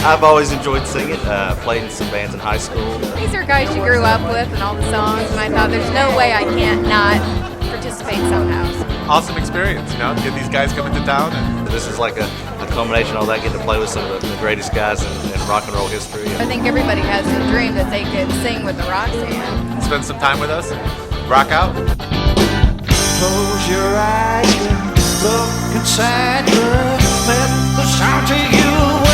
I've always enjoyed singing, played in some bands in high school. These are guys you grew up with and all the songs, and I thought there's no way I can't not participate somehow. Awesome experience, get these guys come into town. And this is like a culmination of all that, getting to play with some of the greatest guys in rock and roll history. I think everybody has a dream that they could sing with the Roxanne. Spend some time with us, rock out. Close your eyes and look inside, but let the sound take you away.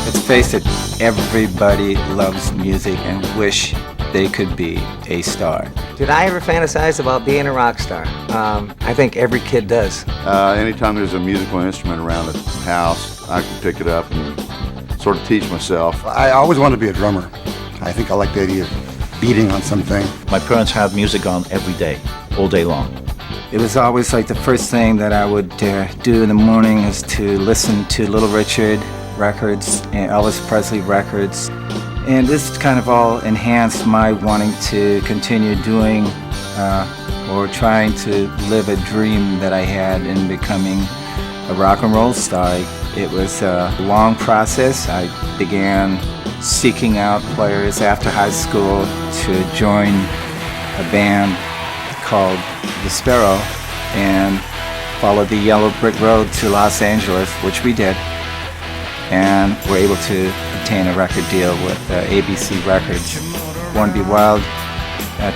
Let's face it, everybody loves music and wish they could be a star. Did I ever fantasize about being a rock star? I think every kid does. Anytime there's a musical instrument around the house, I can pick it up and sort of teach myself. I always wanted to be a drummer. I think I like the idea of beating on something. My parents had music on every day, all day long. It was always like the first thing that I would do in the morning is to listen to Little Richard records and Elvis Presley records. And this kind of all enhanced my wanting to continue doing or trying to live a dream that I had in becoming a rock and roll star. It was a long process. I began seeking out players after high school to join a band called The Sparrow and follow the yellow brick road to Los Angeles, which we did, and were able to obtain a record deal with ABC Records. Born to Be Wild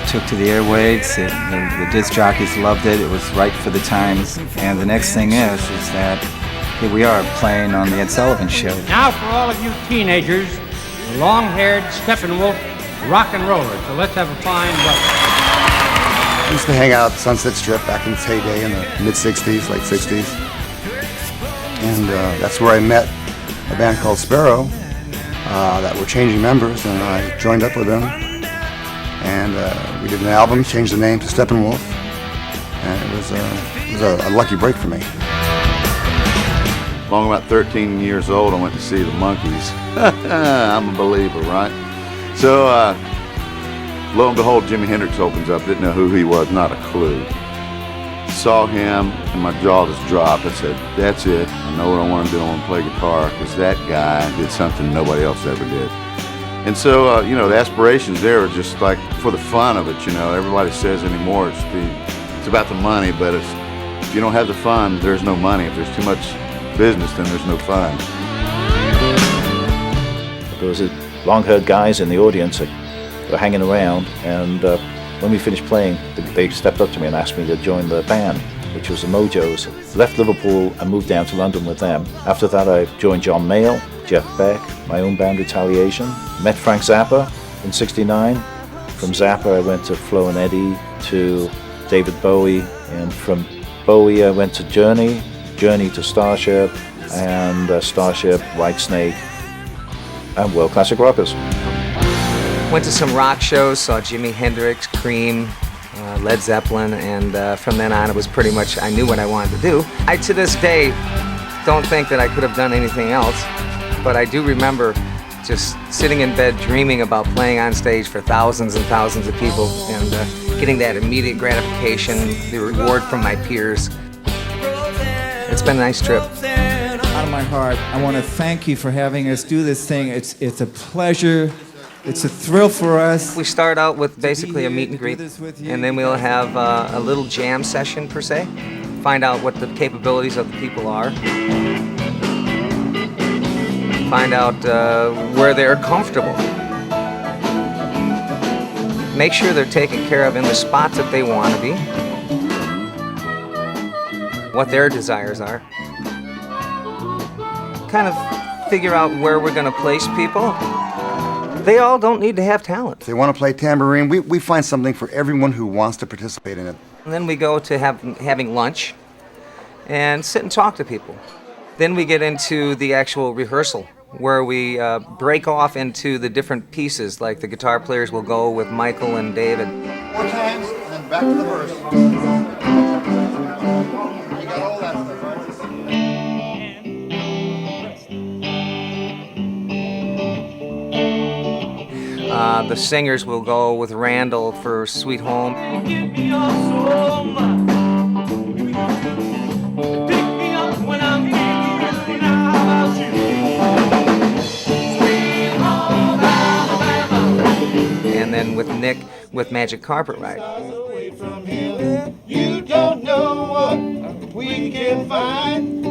took to the airwaves. The disc jockeys loved it. It was right for the times. And the next thing is that here we are playing on the Ed Sullivan Show. Now for all of you teenagers, the long-haired Steppenwolf rock and rollers. So let's have a fine welcome. I used to hang out at Sunset Strip back in its heyday in the mid-'60s, late 60s. And that's where I met a band called Sparrow that were changing members, and I joined up with them. And we did an album, changed the name to Steppenwolf, and it was a lucky break for me. Long about 13 years old, I went to see the Monkees. I'm a believer, right? So, lo and behold, Jimi Hendrix opens up. Didn't know who he was, not a clue. Saw him, and my jaw just dropped. I said, that's it. I know what I want to do. I want to play guitar, because that guy did something nobody else ever did. And so, the aspirations there are just like for the fun of it, Everybody says anymore it's about the money, but if you don't have the fun, there's no money. If there's too much business, then there's no fun. There was long-haired guys in the audience that were hanging around, and when we finished playing, they stepped up to me and asked me to join the band, which was the Mojos. Left Liverpool and moved down to London with them. After that, I joined John Mayall, Jeff Beck, my own band Retaliation. Met Frank Zappa in '69. From Zappa, I went to Flo and Eddie, to David Bowie, and from Bowie, I went to Journey to Starship, and Starship, Whitesnake, and World Classic Rockers. Went to some rock shows, saw Jimi Hendrix, Cream, Led Zeppelin, and from then on it was pretty much, I knew what I wanted to do. I, to this day, don't think that I could have done anything else, but I do remember just sitting in bed dreaming about playing on stage for thousands and thousands of people and getting that immediate gratification, the reward from my peers. It's been a nice trip. Out of my heart, I want to thank you for having us do this thing. It's a pleasure. It's a thrill for us. We start out with basically a meet and greet, and then we'll have a little jam session per se, find out what the capabilities of the people are, find out where they're comfortable, make sure they're taken care of in the spots that they want to be, what their desires are, kind of figure out where we're going to place people. They all don't need to have talent. If they want to play tambourine, we find something for everyone who wants to participate in it. And then we go to having lunch and sit and talk to people. Then we get into the actual rehearsal, where we break off into the different pieces, like the guitar players will go with Michael and David. 4 times, and then back to the verse. You got all that stuff, right? The singers will go with Randall for Sweet Home. Nick with Magic Carpet Ride. You don't know what we can find.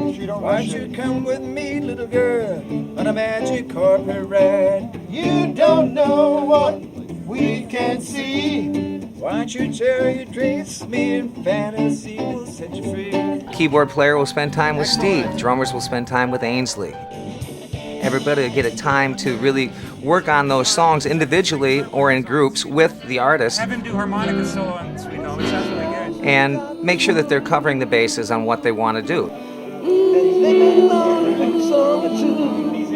Why don't you come with me, little girl, on a magic carpet ride? You don't know what we can see. Why don't you share your dreams? Me and fantasy will set you free. Keyboard player will spend time with Steve. Drummers will spend time with Ainsley. Everybody will get a time to really work on those songs individually or in groups with the artist. Have him do harmonica solo on Sweet Home. It sounds really good. And make sure that they're covering the bases on what they want to do.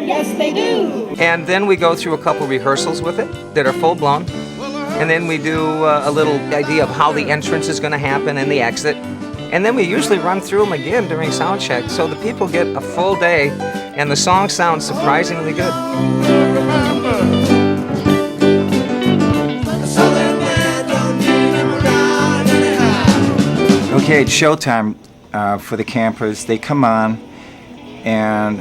Yes, they do. And then we go through a couple rehearsals with it that are full-blown. And then we do a little idea of how the entrance is going to happen and the exit. And then we usually run through them again during sound check, so the people get a full day and the song sounds surprisingly good. Okay, it's showtime for the campers. They come on, and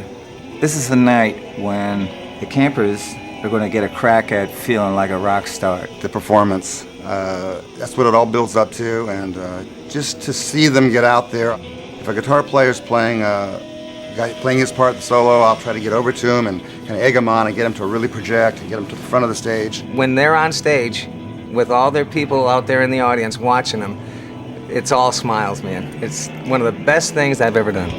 this is the night when the campers are going to get a crack at feeling like a rock star. The performance, that's what it all builds up to, and just to see them get out there. If a guitar player's playing his part, the solo, I'll try to get over to him and kind of egg him on and get him to really project and get him to the front of the stage. When they're on stage with all their people out there in the audience watching them, it's all smiles, man. It's one of the best things I've ever done.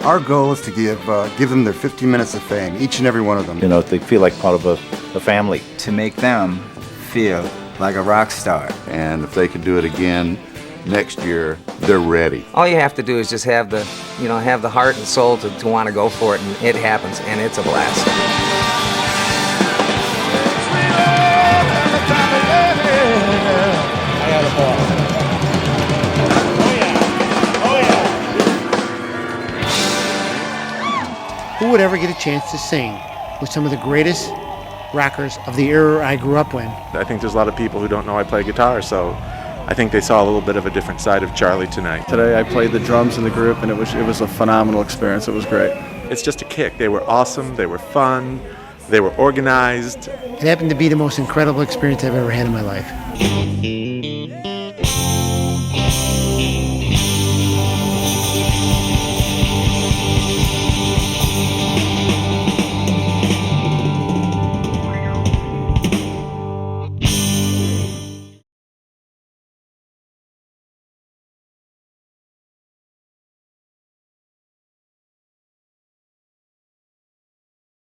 Our goal is to give them their 15 minutes of fame, each and every one of them. You know, they feel like part of a family. To make them feel like a rock star. And if they could do it again next year, they're ready. All you have to do is just have the heart and soul to want to go for it, and it happens, and it's a blast. Who would ever get a chance to sing with some of the greatest rockers of the era I grew up in? I think there's a lot of people who don't know I play guitar, so I think they saw a little bit of a different side of Charlie tonight. Today I played the drums in the group, and it was a phenomenal experience. It was great. It's just a kick. They were awesome, they were fun, they were organized. It happened to be the most incredible experience I've ever had in my life.